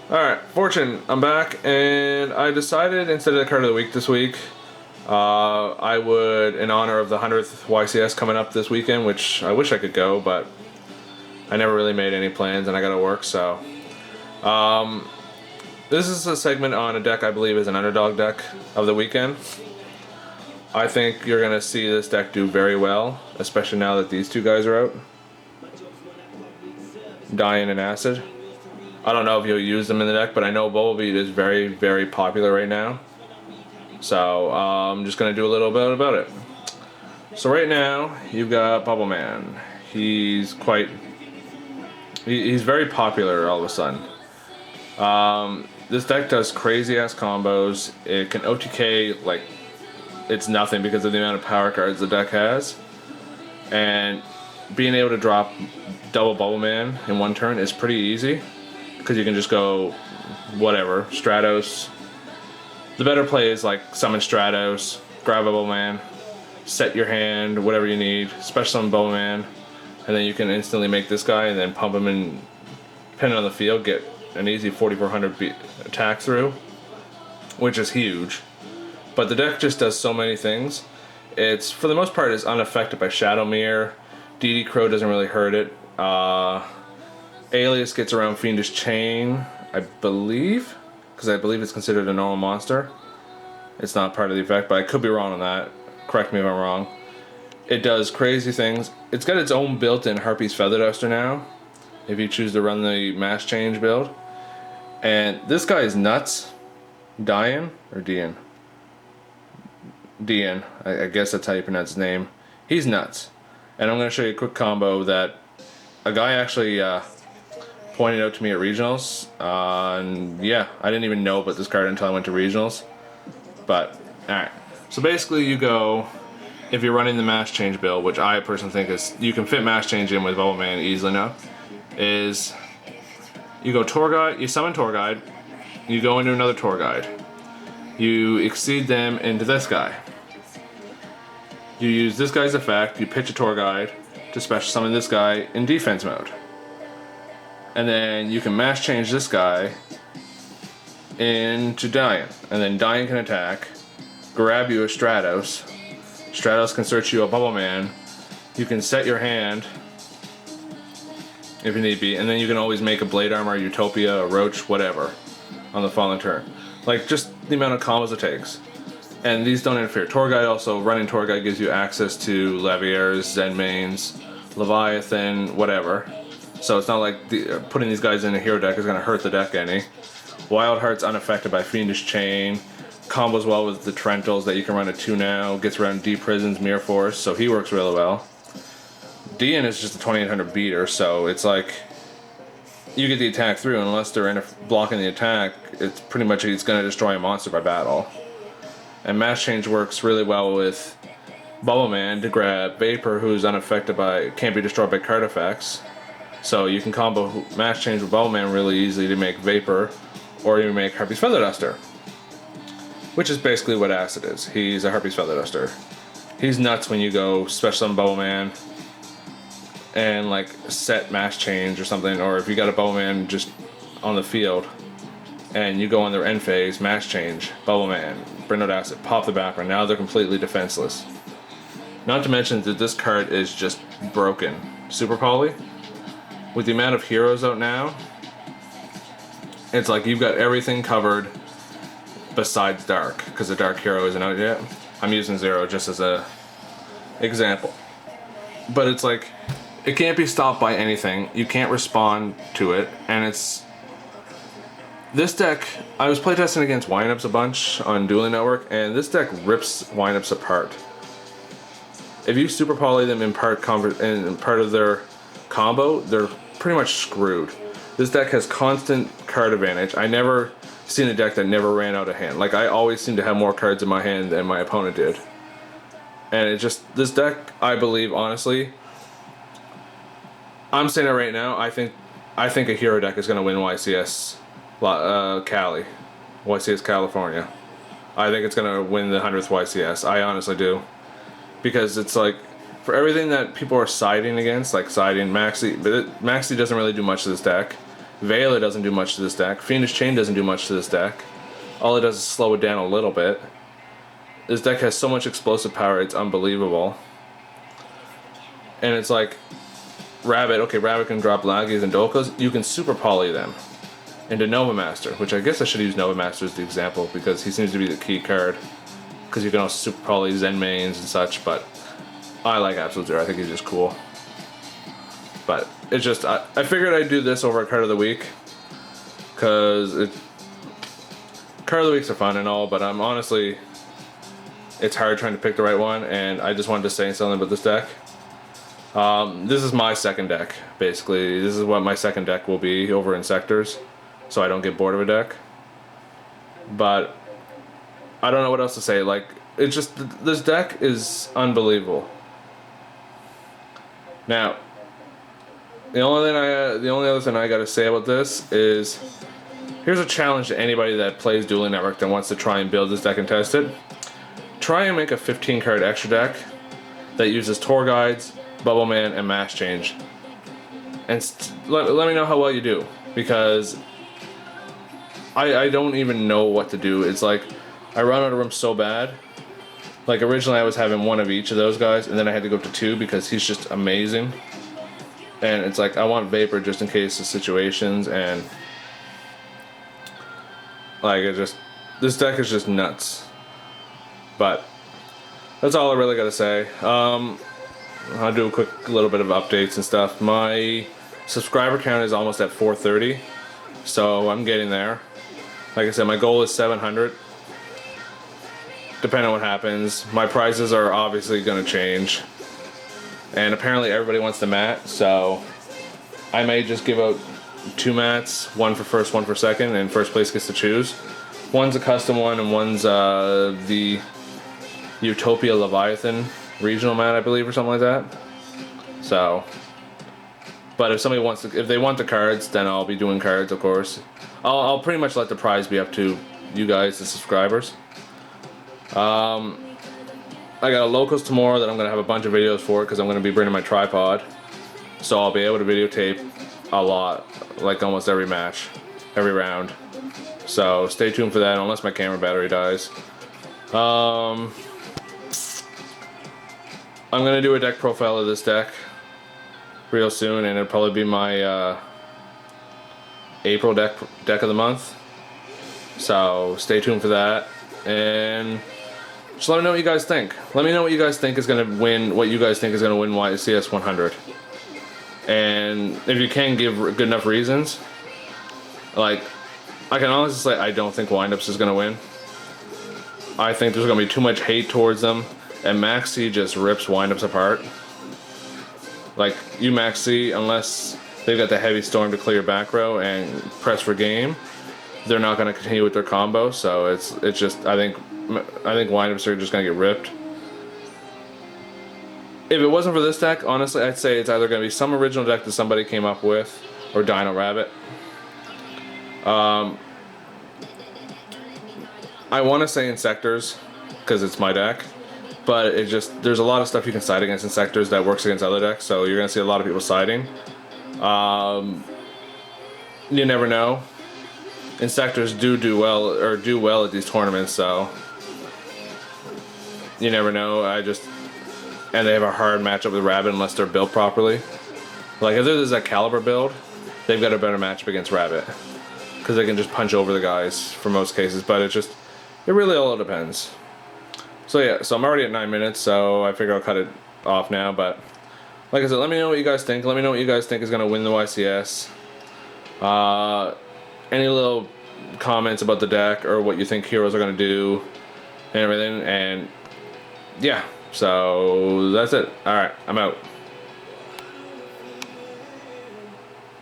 Alright, Fortune, I'm back, and I decided instead of the card of the week this week, I would, in honor of the 100th YCS coming up this weekend, which I wish I could go, but I never really made any plans and I gotta work, so. This is a segment on a deck I believe is an underdog deck of the weekend. I think you're gonna see this deck do very well, especially now that these two guys are out. Dying and Acid. I don't know if you'll use them in the deck, but I know Volbeat is very, very popular right now. So I'm just going to do a little bit about it. So right now, you've got Bubble Man. He's very popular all of a sudden. This deck does crazy ass combos. It can OTK like it's nothing because of the amount of power cards the deck has. And being able to drop double Bubble Man in one turn is pretty easy, because you can just go whatever, Stratos. The better play is like summon Stratos, grab a Bubble Man, set your hand, whatever you need, special summon Bubble Man, and then you can instantly make this guy and then pump him in, depending on the field, get an easy 4400 attack through, which is huge. But the deck just does so many things. It's, for the most part, is unaffected by Shadow Mirror. DD Crow doesn't really hurt it. Alias gets around Fiendish Chain, I believe, because I believe it's considered a normal monster. It's not part of the effect, but I could be wrong on that. Correct me if I'm wrong. It does crazy things. It's got its own built-in Harpy's Feather Duster now, if you choose to run the Mass Change build. And this guy is nuts. Dian, or Dian? Dian, I guess that's how you pronounce his name. He's nuts. And I'm going to show you a quick combo that a guy actually pointed out to me at regionals, and yeah, I didn't even know about this card until I went to regionals. But alright, so basically you go, if you're running the Mass Change build, which I personally think is, you can fit Mass Change in with Bubble Man easily enough, is you go Tour Guide, you summon Tour Guide, you go into another Tour Guide, you exceed them into this guy, you use this guy's effect, you pitch a Tour Guide to special summon this guy in defense mode. And then you can Mass Change this guy into Dian. And then Dian can attack, grab you a Stratos. Stratos can search you a Bubble Man. You can set your hand if you need be. And then you can always make a Blade Armor, Utopia, a Roach, whatever on the following turn. Like, just the amount of combos it takes. And these don't interfere. Tour Guide also, running Tour Guide gives you access to Leviers, Zenmaines, Leviathan, whatever. So it's not like putting these guys in a hero deck is going to hurt the deck any. Wild Heart's unaffected by Fiendish Chain. Combos well with the Trentals that you can run a 2 now. Gets around D Prisons, Mirror Force, so he works really well. Dian is just a 2800 beater, so it's like you get the attack through, and unless they're blocking the attack, it's pretty much it's going to destroy a monster by battle. And Mass Change works really well with Bubble Man to grab Vapor, who's unaffected by, can't be destroyed by card effects. So you can combo Mass Change with Bubble Man really easily to make Vapor, or you make Harpy's Feather Duster, which is basically what Acid is. He's a Harpy's Feather Duster. He's nuts when you go special summon Bubble Man and like set Mass Change or something, or if you got a Bubble Man just on the field and you go on their end phase, Mass Change, Bubble Man, Bring Out Acid, pop the background. Now they're completely defenseless. Not to mention that this card is just broken. Super Poly. With the amount of heroes out now, it's like you've got everything covered besides Dark, because the Dark hero isn't out yet. I'm using Zero just as a example. But it's like, it can't be stopped by anything. You can't respond to it, and it's... This deck, I was playtesting against Wineups a bunch on Dueling Network, and this deck rips Wineups apart. If you Super Poly them in part of their combo, they're pretty much screwed. This deck has constant card advantage. I never seen a deck that never ran out of hand. Like, I always seem to have more cards in my hand than my opponent did. And it just, this deck, I believe, honestly, I'm saying it right now, I think a hero deck is going to win YCS Cali. YCS California. I think it's going to win the 100th YCS. I honestly do. Because it's like, for everything that people are siding against, like siding Maxi, but Maxi doesn't really do much to this deck. Vela doesn't do much to this deck. Fiendish Chain doesn't do much to this deck. All it does is slow it down a little bit. This deck has so much explosive power, it's unbelievable. And it's like, Rabbit, okay, Rabbit can drop Laggies and Dolkos. You can super poly them into Nova Master, which I guess I should use Nova Master as the example because he seems to be the key card. Because you can also super poly Zen mains and such, but I like Absolute Zero. I think he's just cool. But it's just, I figured I'd do this over a card of the week. Because card of the weeks are fun and all, but I'm honestly, it's hard trying to pick the right one, and I just wanted to say something about this deck. This is my second deck, basically. This is what my second deck will be over in Inzektors, so I don't get bored of a deck. But I don't know what else to say. Like, it's just, this deck is unbelievable. Now, the only other thing I gotta say about this is, here's a challenge to anybody that plays Dueling Network that wants to try and build this deck and test it. Try and make a 15 card extra deck that uses Tour Guides, Bubble Man, and Mass Change. And let me know how well you do, because I don't even know what to do. It's like, I run out of room so bad. Like, originally I was having one of each of those guys, and then I had to go up to two because he's just amazing. And it's like, I want Vapor just in case of situations, and like, this deck is just nuts. But that's all I really gotta say. I'll do a quick little bit of updates and stuff. My subscriber count is almost at 430, so I'm getting there. Like I said, my goal is 700. Depending on what happens. My prizes are obviously gonna change. And apparently everybody wants the mat, so I may just give out 2 mats, one for first, one for second, and first place gets to choose. One's a custom one, and one's the Utopia Leviathan regional mat, I believe, or something like that. So, but if somebody wants to, if they want the cards, then I'll be doing cards, of course. I'll pretty much let the prize be up to you guys, the subscribers. I got a locals tomorrow that I'm gonna have a bunch of videos for because I'm gonna be bringing my tripod, so I'll be able to videotape a lot, like almost every match, every round. So stay tuned for that, unless my camera battery dies. I'm gonna do a deck profile of this deck real soon, and it'll probably be my April deck of the month. So stay tuned for that, and just let me know what you guys think. Let me know what you guys think is gonna win. What you guys think is gonna win YCS 100. And if you can give good enough reasons, like, I can honestly say I don't think Windups is gonna win. I think there's gonna be too much hate towards them, and Max C just rips Windups apart. Like, you Max C, unless they've got the heavy storm to clear back row and press for game, they're not gonna continue with their combo. So it's just, I think Windups are just gonna get ripped. If it wasn't for this deck, honestly, I'd say it's either gonna be some original deck that somebody came up with, or Dino Rabbit. I want to say Inzektors because it's my deck, but it just, there's a lot of stuff you can side against Inzektors that works against other decks, so you're gonna see a lot of people siding. You never know. Inzektors do well at these tournaments, so you never know. And they have a hard matchup with Rabbit unless they're built properly. Like, if there's a Caliber build, they've got a better matchup against Rabbit because they can just punch over the guys for most cases. But it really all depends. So yeah, so I'm already at 9 minutes, so I figure I'll cut it off now. But like I said, let me know what you guys think. Let me know what you guys think is going to win the YCS. Any little comments about the deck or what you think heroes are going to do and everything. And yeah, so that's it. Alright, I'm out.